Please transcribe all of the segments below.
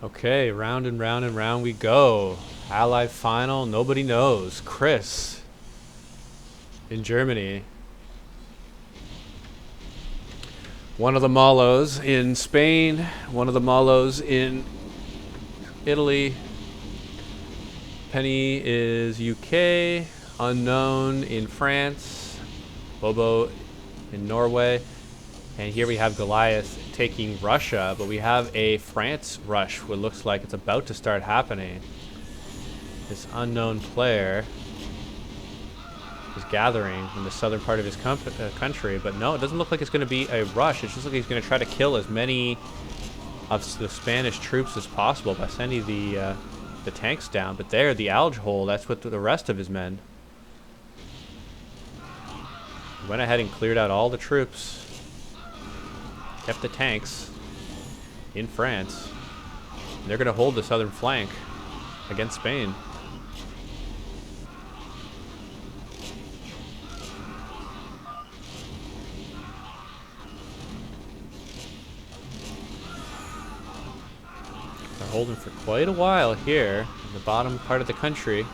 Okay, round and round and round we go. Allied final, nobody knows. Chris in Germany. One of the Molos in Spain. One of the Molos in Italy. Penny is UK. Unknown in France. Bobo in Norway. And here we have Goliath taking Russia, but we have a France rush, what looks like it's about to start happening. This unknown player is gathering in the southern part of his country, but no, it doesn't look like it's going to be a rush. It just looks like he's going to try to kill as many of the Spanish troops as possible by sending the tanks down. But there, the algae hole, that's what the rest of his men. He went ahead and cleared out all the troops. Kept the tanks in France. And they're going to hold the southern flank against Spain. They're holding for quite a while here in the bottom part of the country.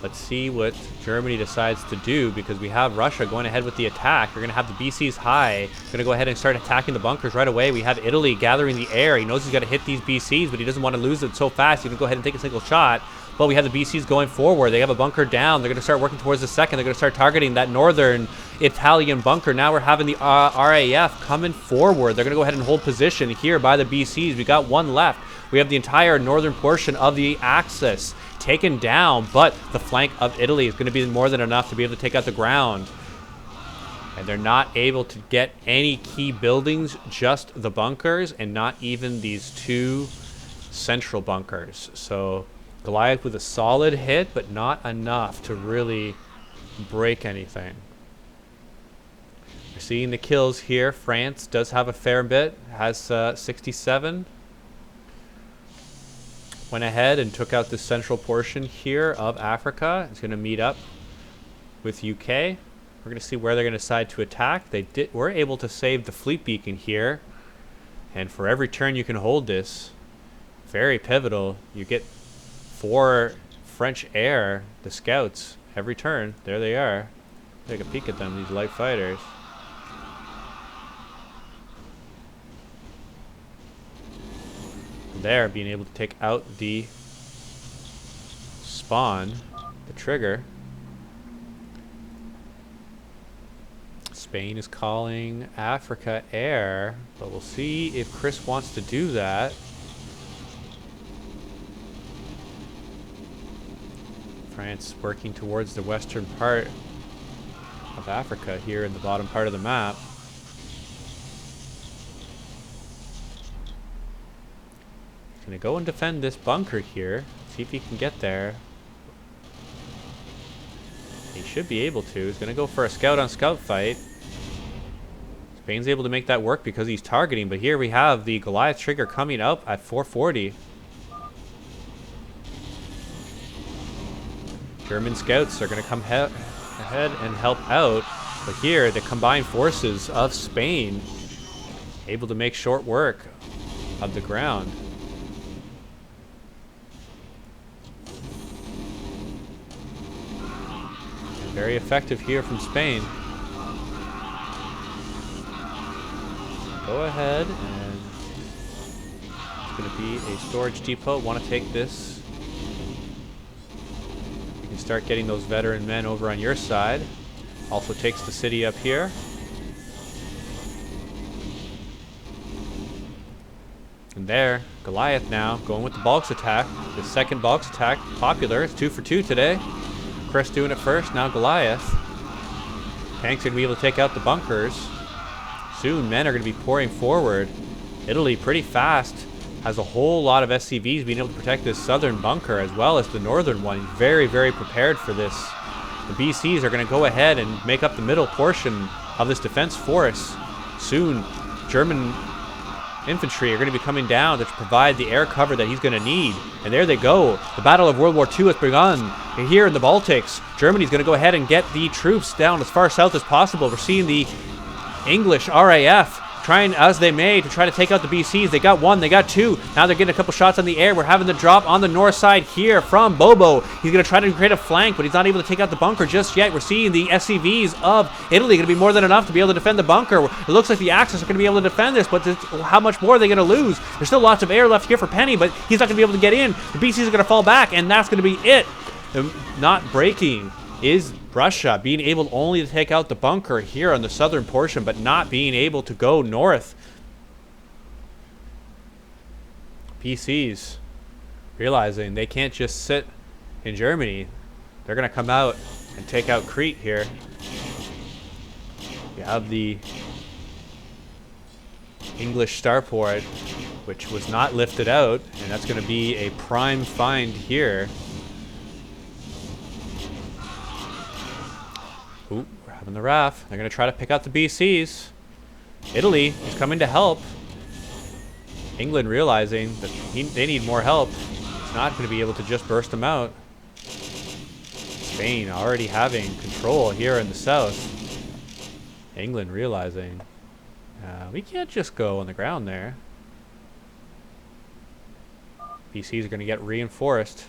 Let's see what Germany decides to do, because we have Russia going ahead with the attack. We're going to have the BCs high. Going to go ahead and start attacking the bunkers right away. We have Italy gathering the air. He knows he's got to hit these BCs, but he doesn't want to lose it so fast. He's going to go ahead and take a single shot. But we have the BCs going forward. They have a bunker down. They're going to start working towards the second. They're going to start targeting that northern Italian bunker. Now we're having the RAF coming forward. They're going to go ahead and hold position here by the BCs. We got one left. We have the entire northern portion of the Axis taken down, but the flank of Italy is going to be more than enough to be able to take out the ground. And they're not able to get any key buildings, just the bunkers, and not even these two central bunkers. So Goliath with a solid hit, but not enough to really break anything. We're seeing the kills here. France does have a fair bit, has 67. Went ahead and took out the central portion here of Africa. It's going to meet up with UK. We're going to see where they're going to decide to attack. They were able to save the fleet beacon here. And for every turn you can hold this, very pivotal. You get 4 French air, the scouts, every turn. There they are. Take a peek at them, these light fighters. There, being able to take out the spawn, the trigger. Spain is calling Africa air, but we'll see if Chris wants to do that. France working towards the western part of Africa here in the bottom part of the map. Gonna go and defend this bunker here. See if he can get there. He should be able to. He's gonna go for a scout on scout fight. Spain's able to make that work because he's targeting, but here we have the Goliath trigger coming up at 440. German scouts are gonna come ahead and help out, but here the combined forces of Spain able to make short work of the ground. Very effective here from Spain. Go ahead, and it's going to be a storage depot. Want to take this. You can start getting those veteran men over on your side. Also takes the city up here. And there, Goliath now going with the bulks attack. The second bulks attack, popular. It's 2 for 2 today. Chris doing it first, now Goliath. Tanks are going to be able to take out the bunkers. Soon men are going to be pouring forward. Italy pretty fast. Has a whole lot of SCVs being able to protect this southern bunker as well as the northern one. Very, very prepared for this. The BCs are going to go ahead and make up the middle portion of this defense force. Soon, German infantry are going to be coming down to provide the air cover that he's going to need. And there they go. The Battle of World War II has begun. And here in the Baltics, Germany's going to go ahead and get the troops down as far south as possible. We're seeing the English RAF trying as they may to try to take out the BCs. They got one, they got two. Now they're getting a couple shots on the air. We're having the drop on the north side here from Bobo. He's going to try to create a flank, but he's not able to take out the bunker just yet. We're seeing the SCVs of Italy going to be more than enough to be able to defend the bunker. It looks like the Axis are going to be able to defend this, but how much more are they going to lose? There's still lots of air left here for Penny, but he's not going to be able to get in. The BCs are going to fall back, and that's going to be it. Not breaking is Russia being able only to take out the bunker here on the southern portion, but not being able to go north. PCs realizing they can't just sit in Germany. They're going to come out and take out Crete here. You have the English starport, which was not lifted out, and that's going to be a prime find here. Ooh, we're having the RAF. They're going to try to pick out the BCs. Italy is coming to help. England realizing that they need more help. It's not going to be able to just burst them out. Spain already having control here in the south. England realizing we can't just go on the ground there. BCs are going to get reinforced.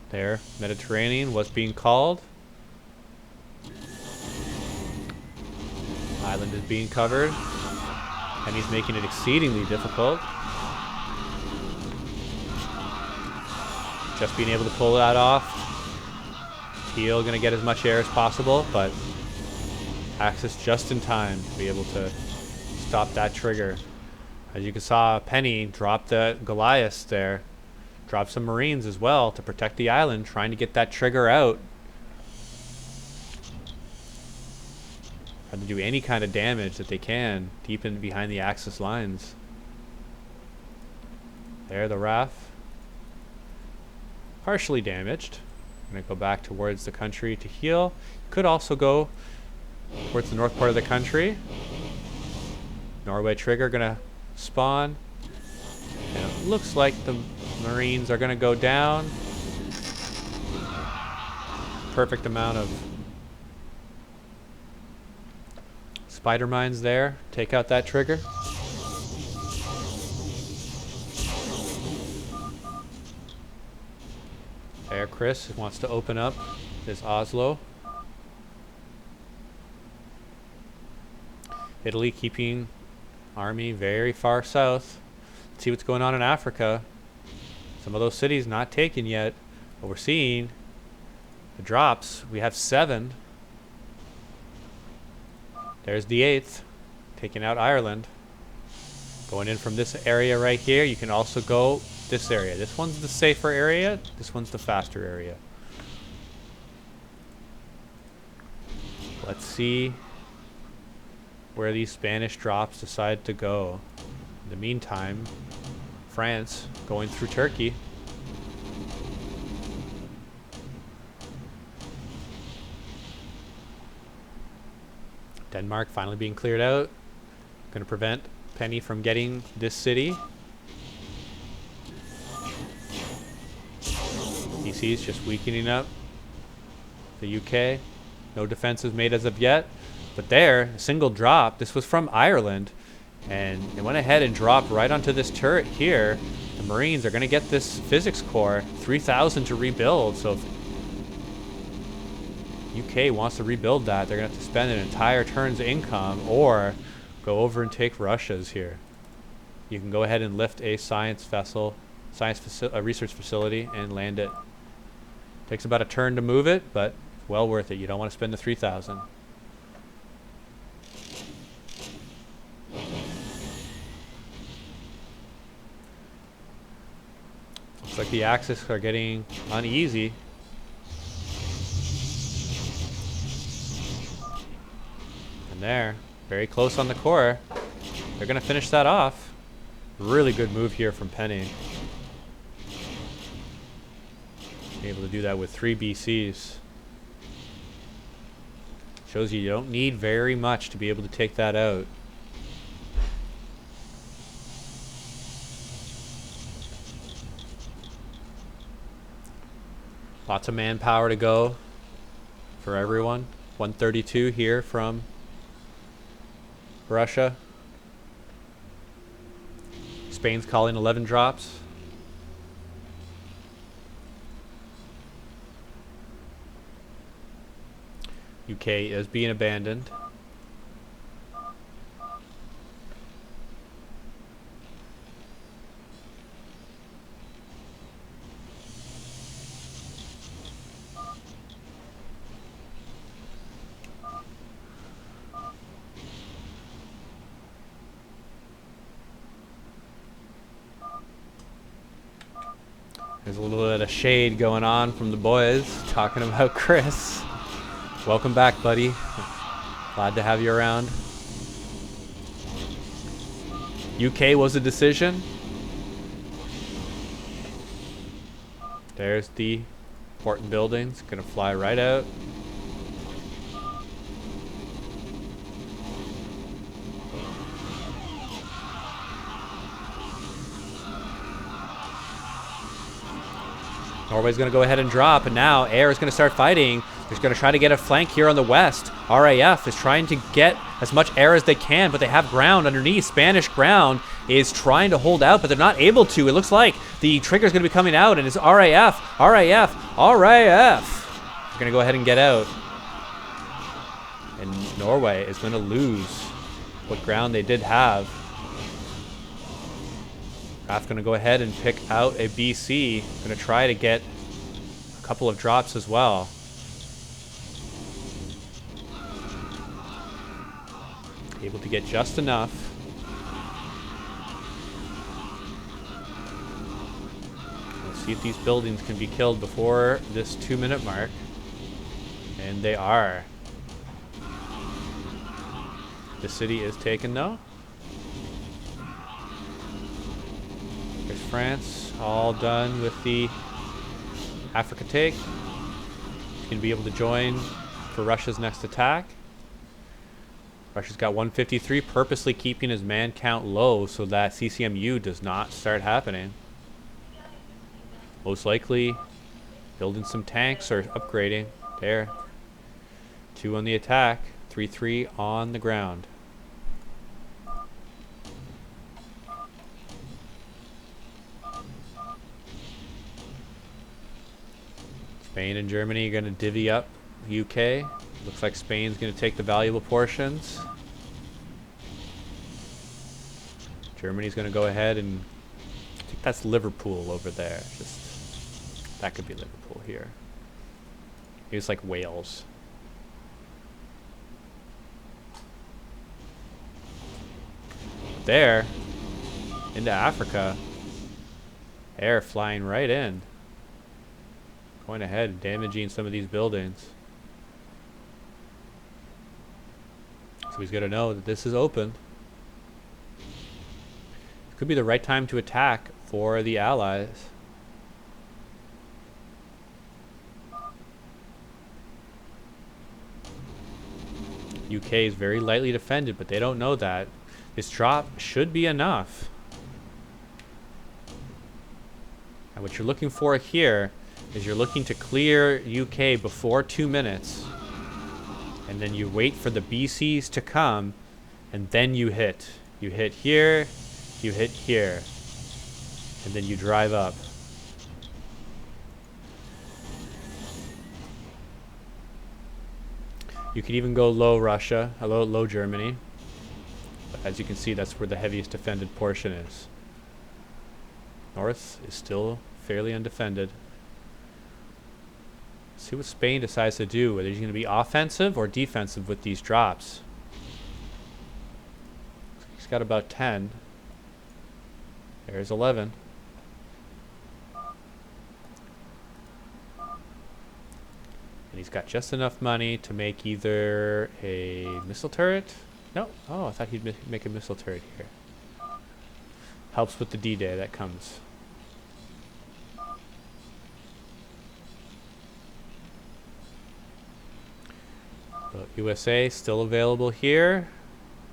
There, Mediterranean was being called. Island is being covered. And he's making it exceedingly difficult. Just being able to pull that off. Teal going to get as much air as possible, but Axis just in time to be able to stop that trigger. As you saw, Penny drop the Goliath there. Drop some Marines as well to protect the island, trying to get that trigger out. Trying to do any kind of damage that they can deep in behind the Axis lines. There, the RAF. Partially damaged. Going to go back towards the country to heal. Could also go towards the north part of the country. Norway trigger going to spawn. And it looks like the Marines are going to go down. Perfect amount of spider mines there. Take out that trigger. There, Chris wants to open up this Oslo. Italy keeping army very far south. Let's see what's going on in Africa. Some of those cities not taken yet, but we're seeing the drops. We have 7. There's the 8th, taking out Ireland. Going in from this area right here. You can also go this area. This one's the safer area. This one's the faster area. Let's see where these Spanish drops decide to go. In the meantime, France going through Turkey. Denmark finally being cleared out. Going to prevent Penny from getting this city. DC's just weakening up the UK. No defenses made as of yet. But there, a single drop. This was from Ireland. And they went ahead and dropped right onto this turret here. The Marines are going to get this physics core. 3,000 to rebuild. So if UK wants to rebuild that, they're going to have to spend an entire turn's income or go over and take Russia's here. You can go ahead and lift a science vessel, a research facility, and land it. Takes about a turn to move it, but well worth it. You don't want to spend the 3,000. Looks like the Axis are getting uneasy. And there, very close on the core. They're going to finish that off. Really good move here from Penny. Able to do that with 3 BCs. Shows you don't need very much to be able to take that out. Lots of manpower to go for everyone. 132 here from Russia. Spain's calling 11 drops. UK is being abandoned. There's a little bit of shade going on from the boys talking about Chris. Welcome back, buddy. Glad to have you around. UK was a decision. There's the important buildings. Gonna fly right out. Norway's going to go ahead and drop, and now Air is going to start fighting. They're going to try to get a flank here on the west. RAF is trying to get as much air as they can, but they have ground underneath. Spanish ground is trying to hold out, but they're not able to. It looks like the trigger is going to be coming out, and it's RAF. They're going to go ahead and get out. And Norway is going to lose what ground they did have. RAF going to go ahead and pick out a BC. Going to try to get a couple of drops as well. Able to get just enough. Let's see if these buildings can be killed before this 2-minute mark. And they are. The city is taken though. There's France, all done with the Africa take. He's going to be able to join for Russia's next attack. Russia's got 153, purposely keeping his man count low so that CCMU does not start happening. Most likely building some tanks or upgrading. There. 2 on the attack, 3-3 on the ground. Spain and Germany are going to divvy up UK. Looks like Spain's going to take the valuable portions. Germany's going to go ahead and I think that's Liverpool over there. Just that could be Liverpool here. It's like Wales. There, into Africa. Air flying right in. Going ahead and damaging some of these buildings. So he's got to know that this is open. Could be the right time to attack for the Allies. UK is very lightly defended, but they don't know that. This drop should be enough. And what you're looking for here is you're looking to clear UK before 2 minutes. And then you wait for the BCs to come, and then you hit. You hit here, you hit here, and then you drive up. You can even go low Russia, low Germany. But as you can see, that's where the heaviest defended portion is. North is still fairly undefended. See what Spain decides to do, whether he's going to be offensive or defensive with these drops. He's got about 10. There's 11. And he's got just enough money to make either a missile turret. No. Oh, I thought he'd make a missile turret here. Helps with the D-Day that comes. But USA still available here.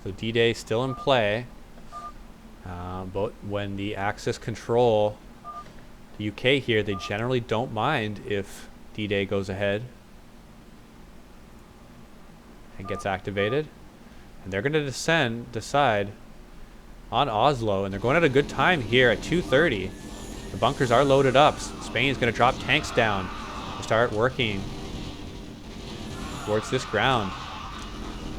So D-Day still in play. But when the Axis control the UK here, they generally don't mind if D-Day goes ahead and gets activated. And they're going to decide on Oslo. And they're going at a good time here at 2:30. The bunkers are loaded up. Spain's going to drop tanks down and start working towards this ground.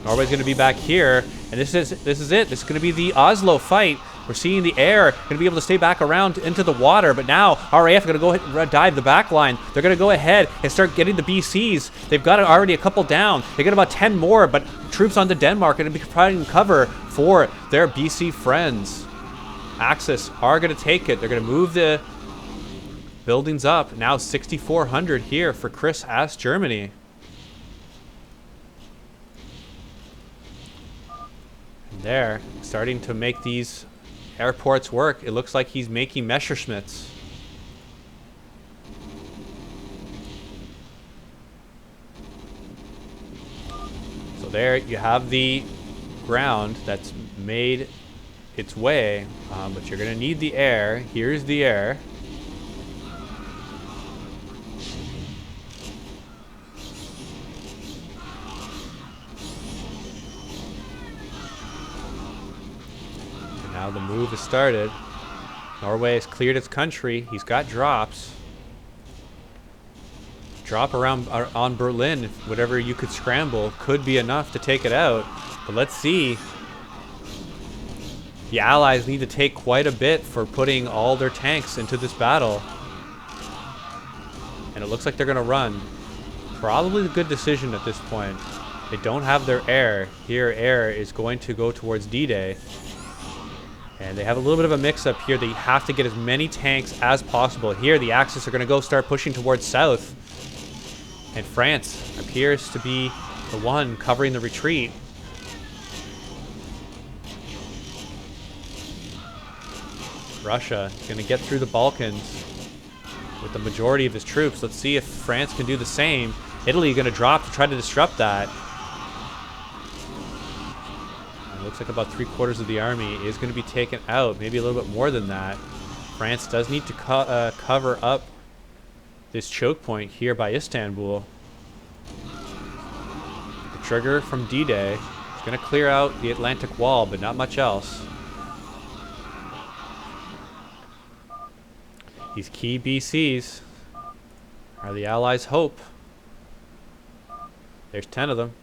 Norway's going to be back here. And this is it. This is going to be the Oslo fight. We're seeing the air going to be able to stay back around into the water, but now RAF are going to go ahead and dive the back line. They're going to go ahead and start getting the BCs. They've got already a couple down. They get about 10 more, but troops onto Denmark are going to be providing cover for their BC friends. Axis are going to take it. They're going to move the buildings up. Now 6,400 here for Chris as Germany. And they're starting to make these airports work. It looks like he's making Messerschmitts. So there you have the ground that's made its way, but you're going to need the air. Here's the air. Now the move has started. Norway has cleared its country. He's got drops. Drop around on Berlin, whatever you could scramble, could be enough to take it out. But let's see. The Allies need to take quite a bit for putting all their tanks into this battle. And it looks like they're going to run. Probably a good decision at this point. They don't have their air. Here, air is going to go towards D-Day. And they have a little bit of a mix-up here. They have to get as many tanks as possible. Here, the Axis are going to go start pushing towards south. And France appears to be the one covering the retreat. Russia is going to get through the Balkans with the majority of his troops. Let's see if France can do the same. Italy going to drop to try to disrupt that. Looks like about 3/4 of the army is going to be taken out, maybe a little bit more than that. France does need to cover up this choke point here by Istanbul. The trigger from D-Day is going to clear out the Atlantic Wall, but not much else. These key BCs are the Allies' hope. There's 10 of them.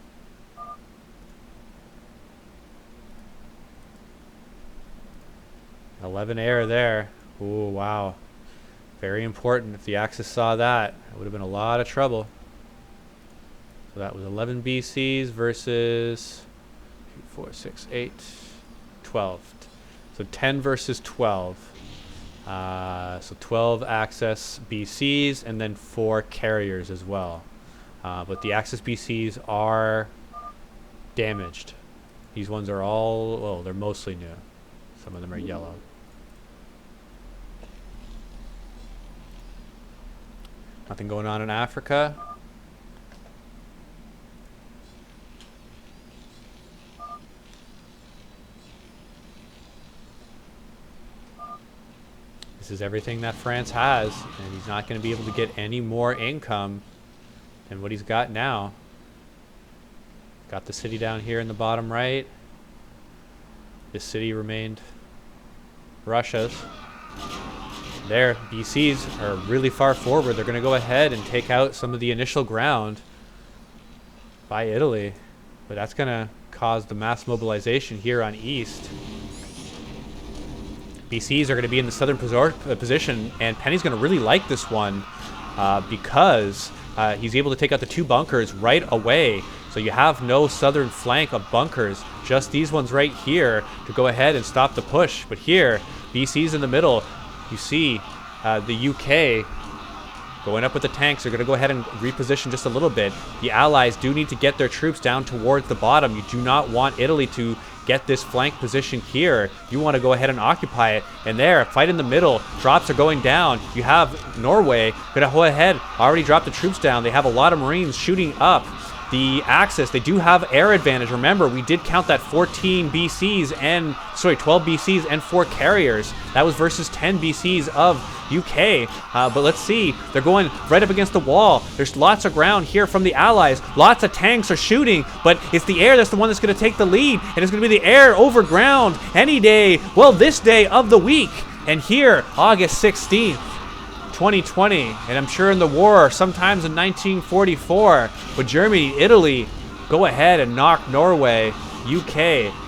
$11 air there. Ooh, wow. Very important. If the Axis saw that, it would have been a lot of trouble. So that was 11 BCs versus 4, 6, 8, 12. So 10 versus 12. So 12 Axis BCs and then 4 carriers as well. But the Axis BCs are damaged. These ones are all, well, they're mostly new. Some of them are yellow. Nothing going on in Africa. This is everything that France has, and he's not going to be able to get any more income than what he's got now. Got the city down here in the bottom right. This city remained Russia's. There, BCs are really far forward. They're going to go ahead and take out some of the initial ground by Italy. But that's going to cause the mass mobilization here on east. BCs are going to be in the southern position, and Penny's going to really like this one because he's able to take out the 2 bunkers right away. So you have no southern flank of bunkers, just these ones right here to go ahead and stop the push. But here, BC's in the middle. You see the UK going up with the tanks. They're going to go ahead and reposition just a little bit. The Allies do need to get their troops down towards the bottom. You do not want Italy to get this flank position here. You want to go ahead and occupy it. And there, fight in the middle. Drops are going down. You have Norway going to go ahead, already drop the troops down. They have a lot of Marines shooting up. the Axis. They do have air advantage. Remember, we did count that 14 BCs and, sorry, 12 BCs and 4 carriers. That was versus 10 BCs of UK. But let's see. They're going right up against the wall. There's lots of ground here from the Allies. Lots of tanks are shooting, but it's the air that's the one that's going to take the lead. And it's going to be the air over ground any day. Well, this day of the week. And here, August 16th. 2020, and I'm sure in the war, sometimes in 1944, but Germany, Italy, go ahead and knock Norway, UK,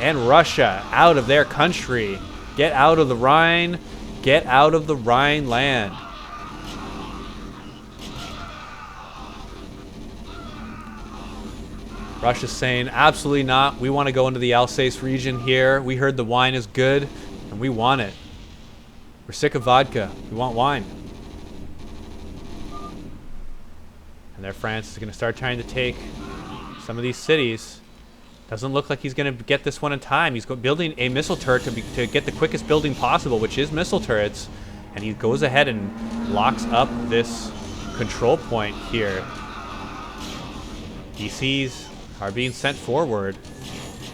and Russia out of their country. Get out of the Rhine. Get out of the Rhine land. Russia's saying, absolutely not. We want to go into the Alsace region here. We heard the wine is good, and we want it. We're sick of vodka. We want wine. And there France is going to start trying to take some of these cities. Doesn't look like he's going to get this one in time. He's building a missile turret to get the quickest building possible, which is missile turrets. And he goes ahead and locks up this control point here. DCs are being sent forward.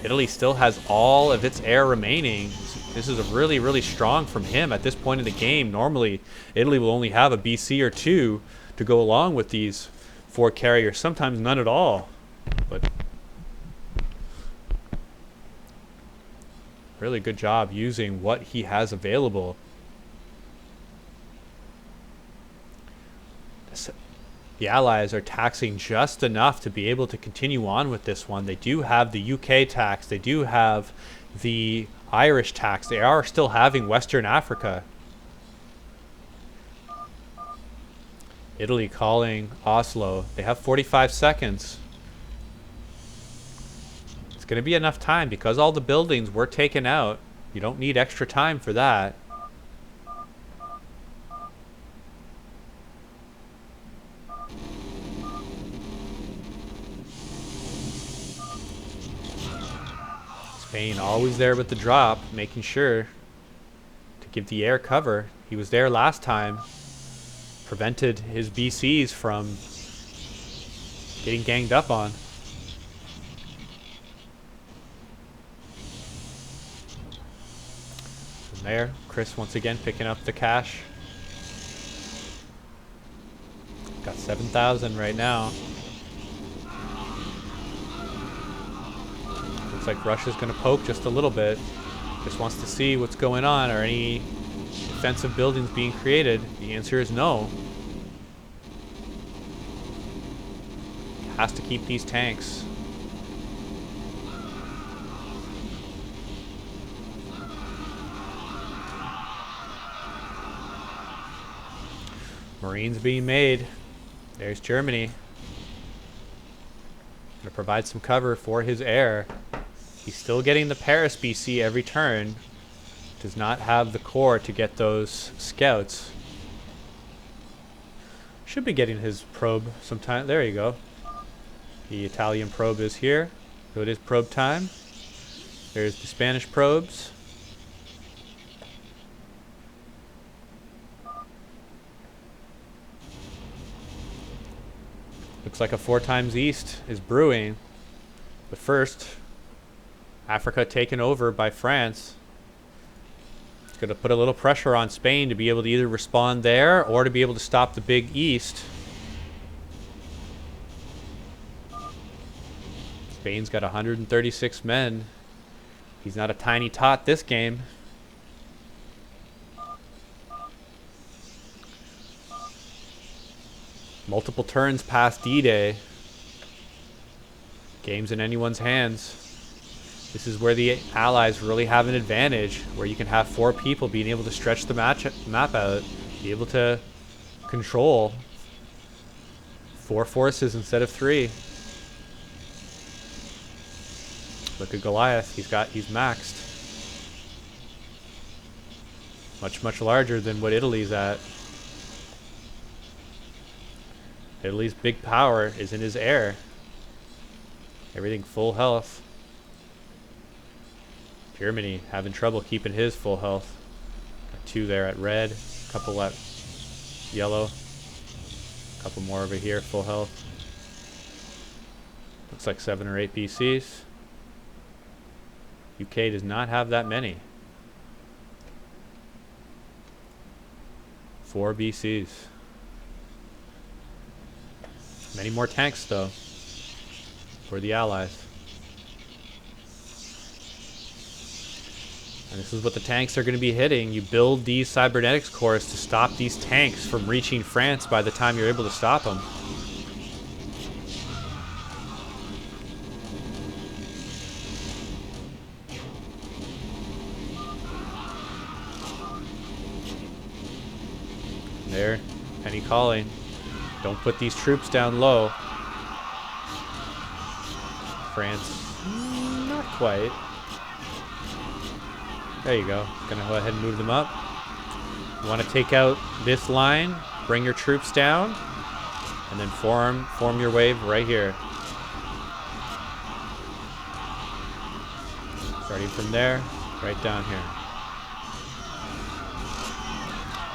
Italy still has all of its air remaining. This is a really, really strong from him at this point in the game. Normally, Italy will only have a BC or 2 to go along with these 4 carriers, sometimes none at all. But really good job using what he has available. The Allies are taxing just enough to be able to continue on with this one. They do have the UK tax. They do have the Irish tax. They are still having Western Africa. Italy calling Oslo. They have 45 seconds. It's going to be enough time because all the buildings were taken out. You don't need extra time for that. Spain always there with the drop, making sure to give the air cover. He was there last time. Prevented his BCs from getting ganged up on. And there, Chris once again picking up the cash. Got 7,000 right now. Looks like Russia's going to poke just a little bit. Just wants to see what's going on. Are any defensive buildings being created? The answer is no. Has to keep these tanks. Marines being made. There's Germany. Gonna provide some cover for his air. He's still getting the Paris BC every turn. Does not have the core to get those scouts. Should be getting his probe sometime. There you go. The Italian probe is here. So it is probe time. There's the Spanish probes. Looks like a 4 times east is brewing. But first, Africa taken over by France. It's going to put a little pressure on Spain to be able to either respond there or to be able to stop the big east. Spain's got 136 men. He's not a tiny tot this game. Multiple turns past D-Day. Game's in anyone's hands. This is where the Allies really have an advantage, where you can have 4 people being able to stretch the map out, be able to control 4 forces instead of 3. Look at Goliath. He's maxed. Much larger than what Italy's at. Italy's big power is in his air. Everything full health. Germany having trouble keeping his full health. Got 2 there at red, a couple at yellow, a couple more over here, full health. Looks like 7 or 8 BCs. UK does not have that many. 4 BCs. Many more tanks, though, for the Allies. And this is what the tanks are going to be hitting. You build these cybernetics cores to stop these tanks from reaching France by the time you're able to stop them. There, Penny calling. Don't put these troops down low. France, not quite. There you go. Gonna go ahead and move them up. You want to take out this line, bring your troops down, and then form your wave right here. Starting from there, right down here.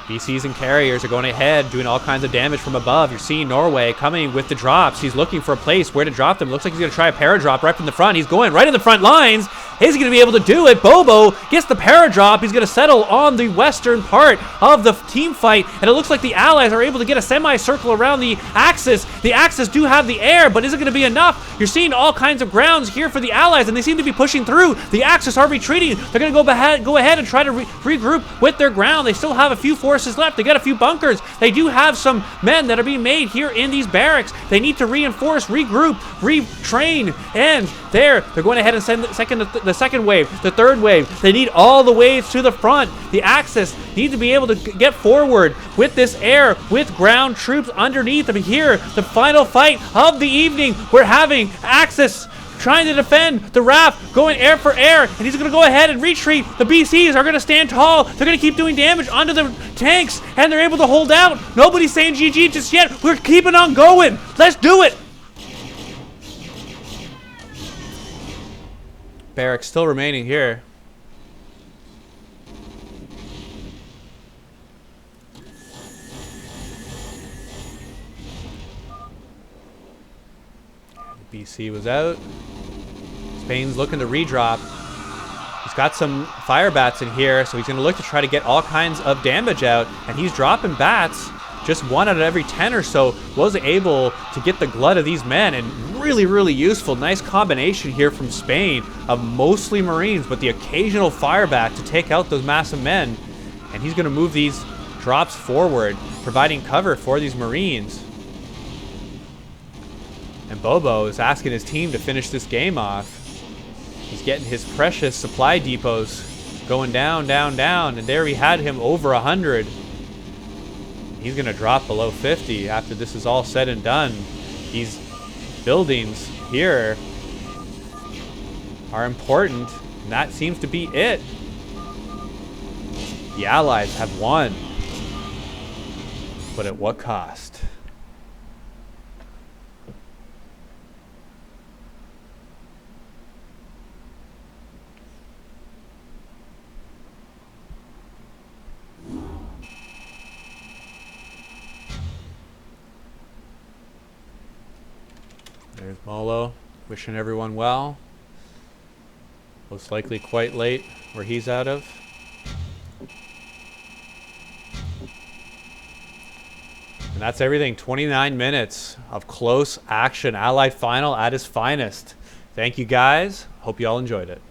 BCs and carriers are going ahead, doing all kinds of damage from above. You're seeing Norway coming with the drops. He's looking for a place where to drop them. Looks like he's going to try a paradrop right from the front. He's going right in the front lines. Is he going to be able to do it? Bobo gets the paradrop. He's going to settle on the western part of the team fight, and it looks like the Allies are able to get a semicircle around the Axis. The Axis do have the air, but is it going to be enough? You're seeing all kinds of grounds here for the Allies, and they seem to be pushing through. The Axis are retreating. They're going to go ahead and try to regroup with their ground. They still have a few forces left. They got a few bunkers. They do have some men that are being made here in these barracks. They need to reinforce, regroup, retrain, and they're going ahead and send the second wave, the third wave. They need all the waves to the front. The Axis need to be able to get forward with this air, with ground troops underneath them. Here, the final fight of the evening. We're having Axis trying to defend the RAF, going air for air, and he's going to go ahead and retreat. The BCs are going to stand tall. They're going to keep doing damage onto the tanks, and they're able to hold out. Nobody's saying GG just yet. We're keeping on going. Let's do it. Barracks still remaining here. BC was out. Spain's looking to redrop. He's got some fire bats in here, so he's going to look to try to get all kinds of damage out, and he's dropping bats. Just 1 out of every 10 or so was able to get the glut of these men, and really, really useful. Nice combination here from Spain of mostly Marines, but the occasional fire bat to take out those massive men. And he's going to move these drops forward, providing cover for these Marines. And Bobo is asking his team to finish this game off. He's getting his precious supply depots going down, down, down, and there we had him over 100. He's going to drop below 50 after this is all said and done. These buildings here are important, and that seems to be it. The Allies have won, but at what cost? There's Molo, wishing everyone well. Most likely quite late where he's out of. And that's everything. 29 minutes of close action. Allied final at its finest. Thank you guys. Hope you all enjoyed it.